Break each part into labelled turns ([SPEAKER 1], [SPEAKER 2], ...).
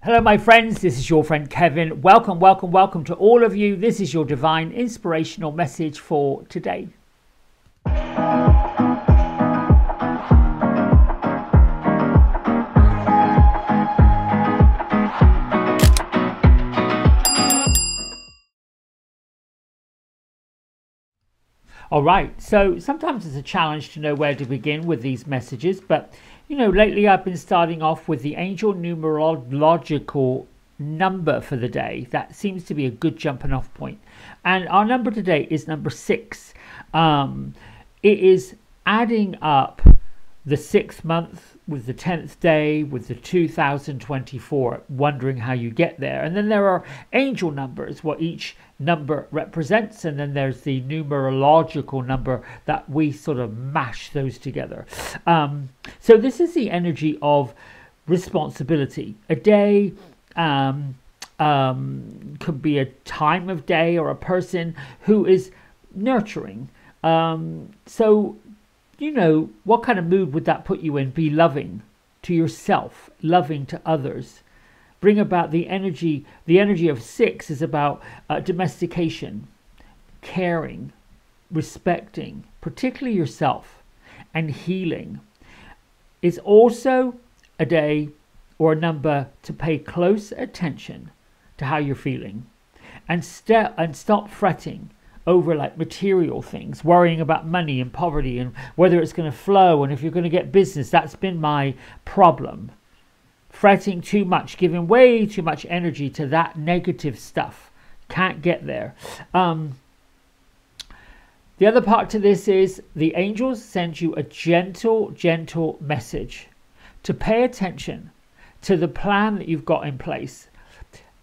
[SPEAKER 1] Hello my friends, this is your friend Kevin. Welcome to all of you. This is your divine inspirational message for today. All right, so sometimes it's a challenge to know where to begin with these messages, but lately I've been starting off with the angel numerological number for the day. That seems to be a good jumping off point. And our number today is number 6. It is adding up the 6th month with the 10th day with the 2024, wondering how you get there. And then there are angel numbers, what each number represents, and then there's the numerological number that we sort of mash those together. So this is the energy of responsibility. A day could be a time of day or a person who is nurturing. So what kind of mood would that put you in? Be loving to yourself, loving to others. Bring about the energy. The energy of 6 is about domestication, caring, respecting, particularly yourself, and healing. It's also a day or a number to pay close attention to how you're feeling and stop fretting over like material things, worrying about money and poverty and whether it's going to flow and if you're going to get business. That's been my problem. Fretting too much, giving way too much energy to that negative stuff. Can't get there. The other part to this is the angels send you a gentle message to pay attention to the plan that you've got in place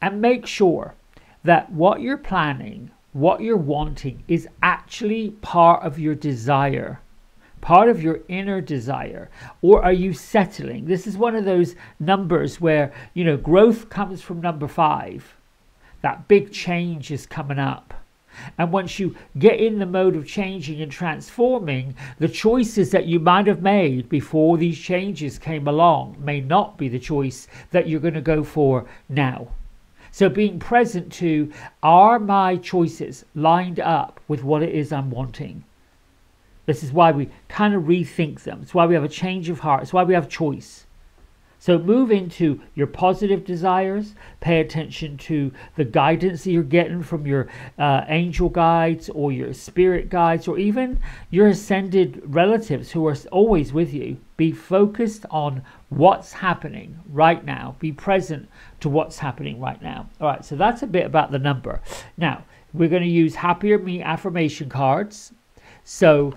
[SPEAKER 1] and make sure that what you're planning, what you're wanting, is actually part of your desire, part of your inner desire. Or are you settling? This is one of those numbers where growth comes from number 5. That big change is coming up, and once you get in the mode of changing and transforming, the choices that you might have made before these changes came along may not be the choice that you're going to go for now. So being present to, are my choices lined up with what it is I'm wanting? This is why we kind of rethink them. It's why we have a change of heart. It's why we have choice. So move into your positive desires. Pay attention to the guidance that you're getting from your angel guides or your spirit guides or even your ascended relatives who are always with you. Be focused on what's happening right now. Be present to what's happening right now. All right, so that's a bit about the number. Now, we're going to use Happier Me affirmation cards. So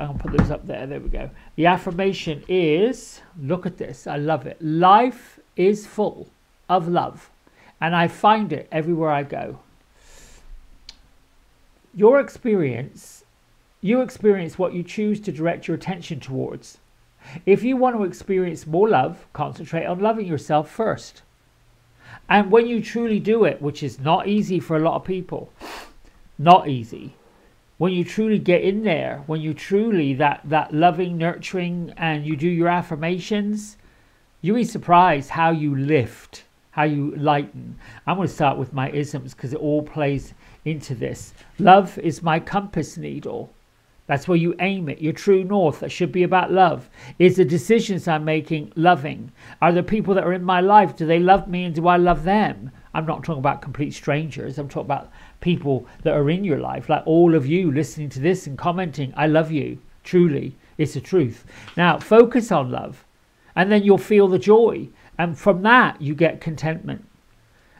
[SPEAKER 1] I'll put those up there. There we go. The affirmation is, look at this. I love it. Life is full of love, and I find it everywhere I go. You experience what you choose to direct your attention towards. If you want to experience more love, concentrate on loving yourself first. And when you truly do it, which is not easy for a lot of people, not easy. When you truly get in there, when you truly that loving, nurturing, and you do your affirmations, you'll be surprised how you lift, how you lighten. I'm going to start with my isms because it all plays into this. Love is my compass needle. That's where you aim it. Your true north, that should be about love. Is the decisions I'm making loving? Are the people that are in my life, do they love me and do I love them? I'm not talking about complete strangers. I'm talking about people that are in your life, like all of you listening to this and commenting. I love you. Truly, it's the truth. Now, focus on love, and then you'll feel the joy. And from that, you get contentment.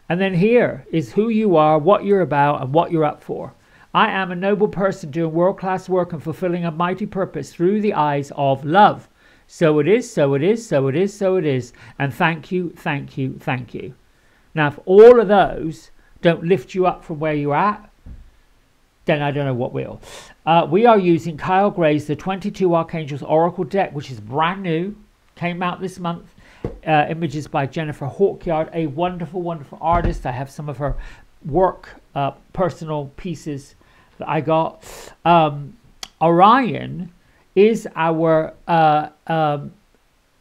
[SPEAKER 1] And then here is who you are, what you're about, and what you're up for. I am a noble person doing world-class work and fulfilling a mighty purpose through the eyes of love. So it is, so it is, so it is, so it is. And thank you, thank you, thank you. Now, if all of those don't lift you up from where you're at, then I don't know what will. We are using Kyle Gray's The 22 Archangels Oracle deck, which is brand new. Came out this month. Images by Jennifer Hawkyard, a wonderful, wonderful artist. I have some of her work, personal pieces that I got. Orion is our,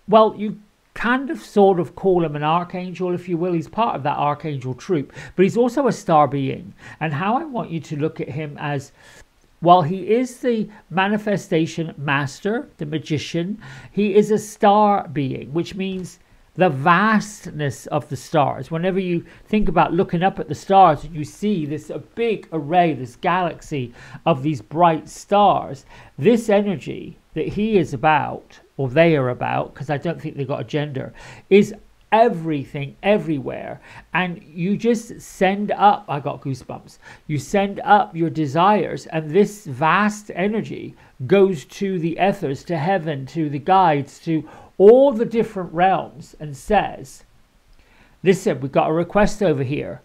[SPEAKER 1] well, you kind of sort of call him an archangel, if you will. He's part of that archangel troop, but he's also a star being. And how I want you to look at him as, while he is the manifestation master, the magician, he is a star being, which means the vastness of the stars. Whenever you think about looking up at the stars and you see this a big array, this galaxy of these bright stars, this energy that he is about, or they are about, because I don't think they've got a gender, is everything, everywhere. And you just send up, I got goosebumps, you send up your desires, and this vast energy goes to the ethers, to heaven, to the guides, to all the different realms, and says, listen, we've got a request over here,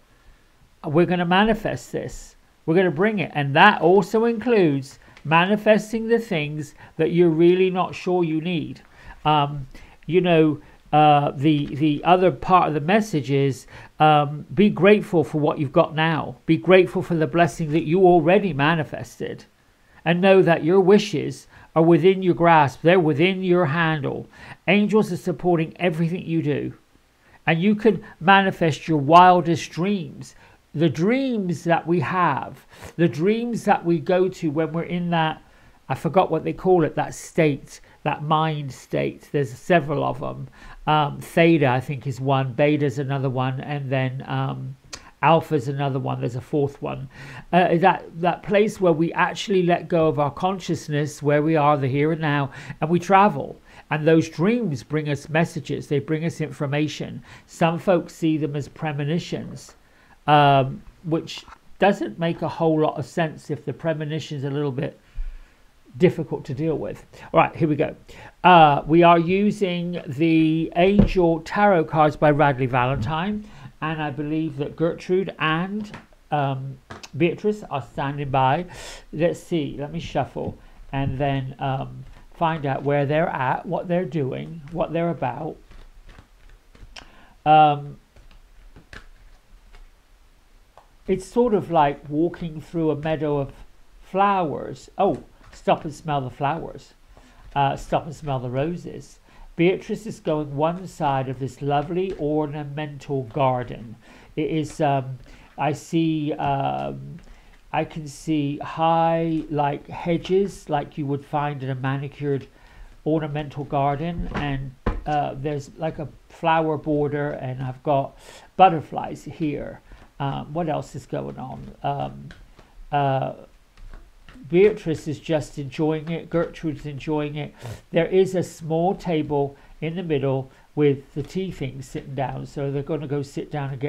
[SPEAKER 1] we're going to manifest this, we're going to bring it. And that also includes manifesting the things that you're really not sure you need. You know, the other part of the message is be grateful for what you've got now. Be grateful for the blessing that you already manifested, and know that your wishes are within your grasp. They're within your handle. Angels are supporting everything you do, and you can manifest your wildest dreams. The dreams that we have, the dreams that we go to when we're in that, I forgot what they call it, that state, that mind state. There's several of them. Theta, I think, is one. Beta is another one. And then Alpha is another one. There's a fourth one. That place where we actually let go of our consciousness, where we are, the here and now, and we travel. And those dreams bring us messages. They bring us information. Some folks see them as premonitions, which doesn't make a whole lot of sense if the premonition is a little bit difficult to deal with. All right, here we go. We are using the Angel Tarot cards by Radley Valentine, and I believe that Gertrude and Beatrice are standing by. Let's see, let me shuffle and then find out where they're at, what they're doing, what they're about. It's sort of like walking through a meadow of flowers. Oh, stop and smell the flowers. Stop and smell the roses. Beatrice is going one side of this lovely ornamental garden. It is, I can see high, like, hedges, like you would find in a manicured ornamental garden. And there's like a flower border, and I've got butterflies here. What else is going on? Beatrice is just enjoying it. Gertrude's enjoying it. There is a small table in the middle with the tea things sitting down, so they're going to go sit down and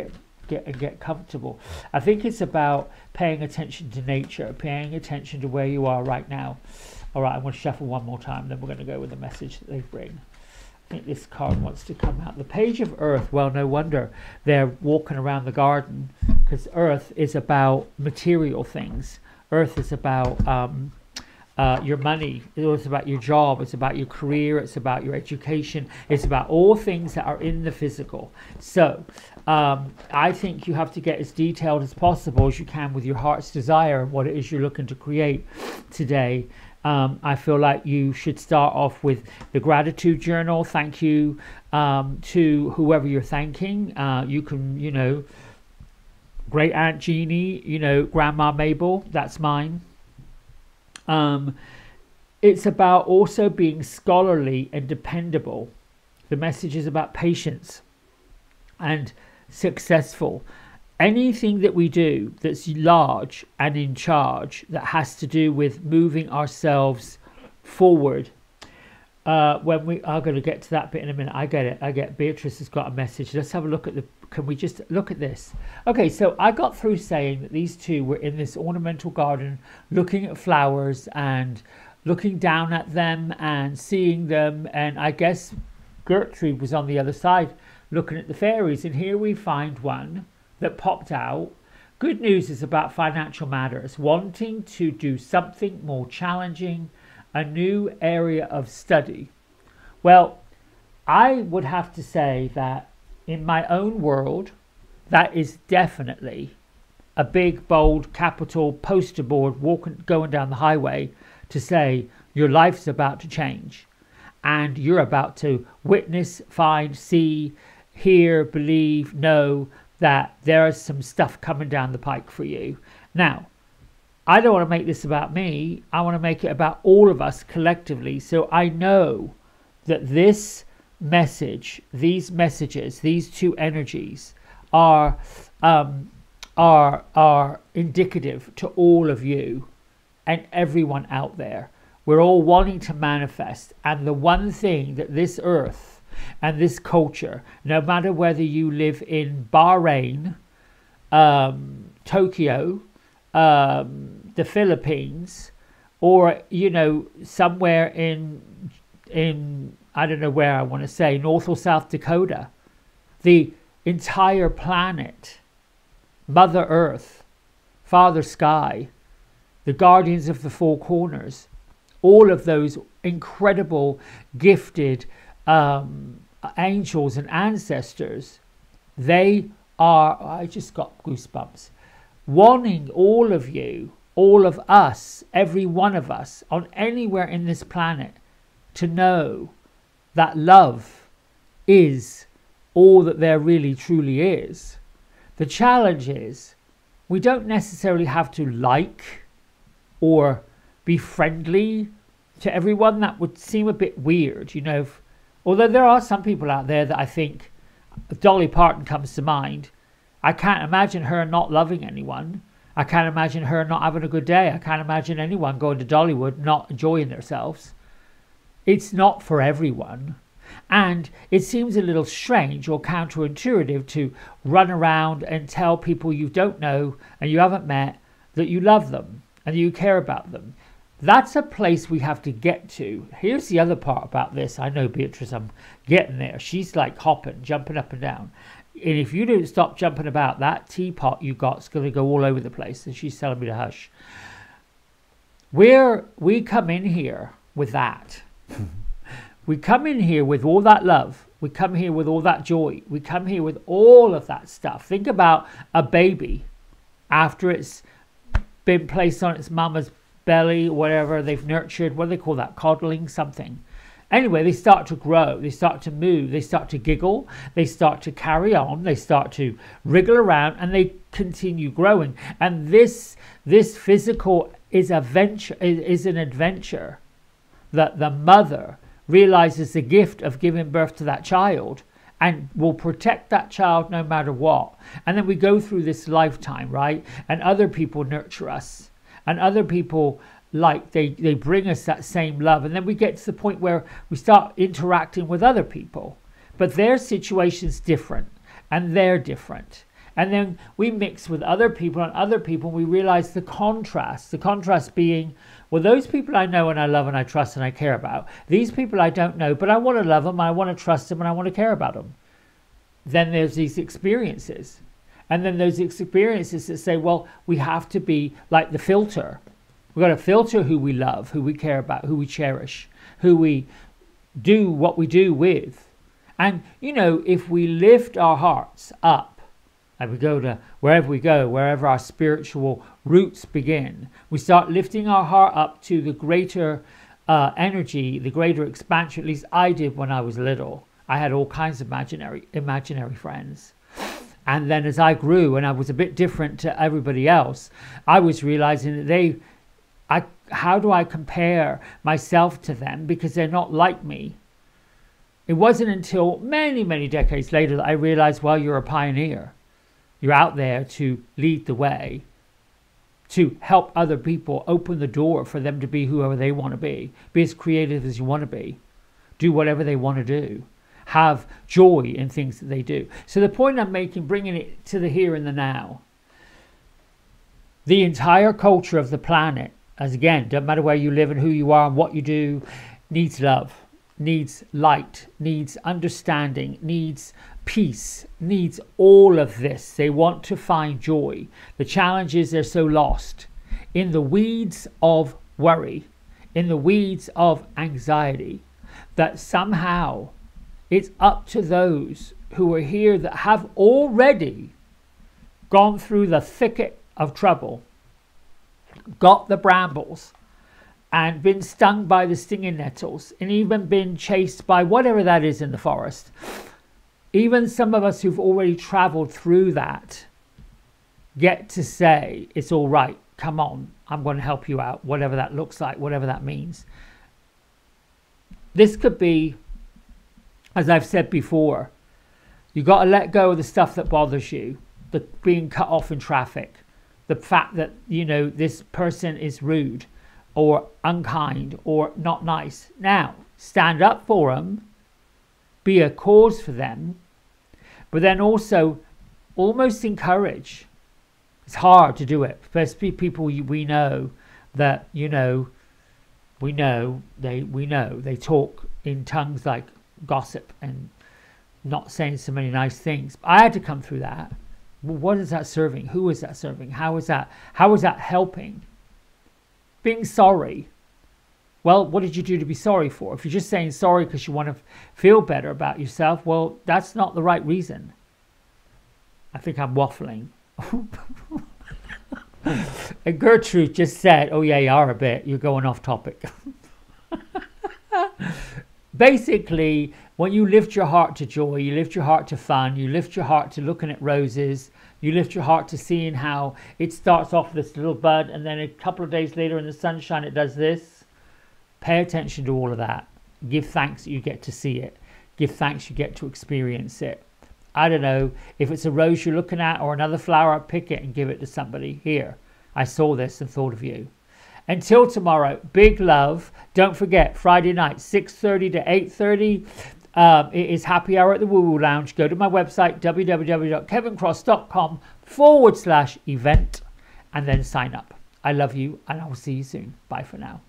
[SPEAKER 1] get comfortable. I think it's about paying attention to nature, paying attention to where you are right now. All right, I'm going to shuffle one more time, then we're going to go with the message that they bring. I think this card wants to come out. The Page of Earth. Well, no wonder they're walking around the garden, because Earth is about material things. Earth is about your money. It's about your job. It's about your career. It's about your education. It's about all things that are in the physical. So I think you have to get as detailed as possible as you can with your heart's desire and what it is you're looking to create today. I feel like you should start off with the gratitude journal. Thank you to whoever you're thanking. You can, you know, Great Aunt Jeannie, you know, Grandma Mabel, that's mine. It's about also being scholarly and dependable. The message is about patience and successful. Anything that we do that's large and in charge, that has to do with moving ourselves forward. When we are going to get to that bit in a minute. I get it. I get Beatrice has got a message. Let's have a look at the, can we just look at this? Okay, so I got through saying that these two were in this ornamental garden looking at flowers and looking down at them and seeing them. And I guess Gertrude was on the other side looking at the fairies. And here we find one that popped out. Good news is about financial matters, wanting to do something more challenging, a new area of study. Well, I would have to say that in my own world, that is definitely a big, bold, capital poster board going down the highway to say your life's about to change. And you're about to witness, find, see, hear, believe, know that there is some stuff coming down the pike for you. Now, I don't want to make this about me. I want to make it about all of us collectively. So I know that this message, these messages, these two energies are indicative to all of you and everyone out there. We're all wanting to manifest, and the one thing that this earth and this culture, no matter whether you live in Bahrain, Tokyo, the Philippines, or somewhere in I don't know where I want to say, North or South Dakota, the entire planet, Mother Earth, Father Sky, the guardians of the four corners, all of those incredible gifted angels and ancestors, they are, I just got goosebumps, wanting all of you, all of us, every one of us on anywhere in this planet to know that love is all that there really truly is. The challenge is we don't necessarily have to like or be friendly to everyone. That would seem a bit weird, although there are some people out there that I think, Dolly Parton comes to mind. I can't imagine her not loving anyone. I can't imagine her not having a good day. I can't imagine anyone going to Dollywood not enjoying themselves. It's not for everyone. And it seems a little strange or counterintuitive to run around and tell people you don't know and you haven't met that you love them and you care about them. That's a place we have to get to. Here's the other part about this. I know, Beatrice, I'm getting there. She's like hopping, jumping up and down. And if you don't stop jumping about, that teapot you got's going to go all over the place. And she's telling me to hush. We come in here with that. We come in here with all that love. We come here with all that joy. We come here with all of that stuff. Think about a baby after it's been placed on its mama's belly, whatever they've nurtured. What do they call that? Coddling, something. Anyway, they start to grow. They start to move. They start to giggle. They start to carry on. They start to wriggle around, and they continue growing. And this physical is an adventure that the mother realizes the gift of giving birth to that child and will protect that child no matter what. And then we go through this lifetime, right? And other people nurture us, and other people, like, they bring us that same love. And then we get to the point where we start interacting with other people, but their situation's different and they're different. And then we mix with other people, and we realize the contrast being, well, those people I know and I love and I trust and I care about. These people I don't know, but I want to love them, I want to trust them, and I want to care about them. Then there's these experiences. And then those experiences that say, well, we have to be like the filter. We've got to filter who we love, who we care about, who we cherish, who we do what we do with. And, if we lift our hearts up, and we go to wherever our spiritual roots begin, we start lifting our heart up to the greater energy, the greater expansion. At least I did when I was little. I had all kinds of imaginary friends. And then as I grew and I was a bit different to everybody else, I was realizing that how do I compare myself to them, because they're not like me? It wasn't until many, many decades later that I realized, well, you're a pioneer. You're out there to lead the way, to help other people, open the door for them to be whoever they want to be as creative as you want to be, do whatever they want to do, have joy in things that they do. So the point I'm making, bringing it to the here and the now, the entire culture of the planet, as again, doesn't matter where you live and who you are and what you do, needs love, needs light, needs understanding, needs peace, needs all of this. They want to find joy. The challenge is they're so lost in the weeds of worry, in the weeds of anxiety, that somehow it's up to those who are here that have already gone through the thicket of trouble, got the brambles, and been stung by the stinging nettles, and even been chased by whatever that is in the forest. Even some of us who've already traveled through that get to say, it's all right, come on, I'm going to help you out, whatever that looks like, whatever that means. This could be, as I've said before, you got to let go of the stuff that bothers you, the being cut off in traffic, the fact that, you know, this person is rude or unkind or not nice. Now, stand up for them, be a cause for them, but then also almost encourage. It's hard to do it, especially people we know that, you know, we know they talk in tongues like gossip and not saying so many nice things. I had to come through that. Well, what is that serving? Who is that serving? How is that helping? Being sorry. Well, what did you do to be sorry for? If you're just saying sorry because you want to feel better about yourself, well, that's not the right reason. I think I'm waffling. And Gertrude just said, oh yeah, you are a bit. You're going off topic. Basically, when you lift your heart to joy, you lift your heart to fun, you lift your heart to looking at roses, you lift your heart to seeing how it starts off this little bud and then a couple of days later in the sunshine it does this. Pay attention to all of that. Give thanks that you get to see it. Give thanks you get to experience it. I don't know, if it's a rose you're looking at or another flower, pick it and give it to somebody. Here, I saw this and thought of you. Until tomorrow, big love. Don't forget, Friday night, 6:30 to 8:30. It is happy hour at the Woo Woo Lounge. Go to my website, www.kevincross.com/event, and then sign up. I love you, and I will see you soon. Bye for now.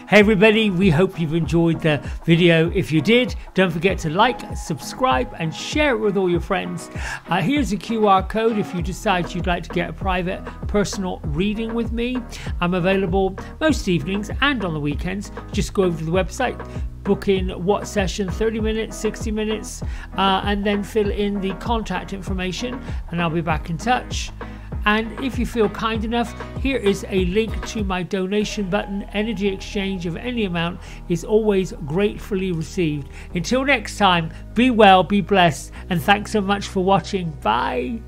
[SPEAKER 1] Hey everybody, we hope you've enjoyed the video. If you did, don't forget to like, subscribe and share it with all your friends. Here's a QR code if you decide you'd like to get a private personal reading with me. I'm available most evenings and on the weekends. Just go over to the website, book in what session, 30 minutes, 60 minutes, and then fill in the contact information and I'll be back in touch. And if you feel kind enough, here is a link to my donation button. Energy exchange of any amount is always gratefully received. Until next time, be well, be blessed, and thanks so much for watching. Bye.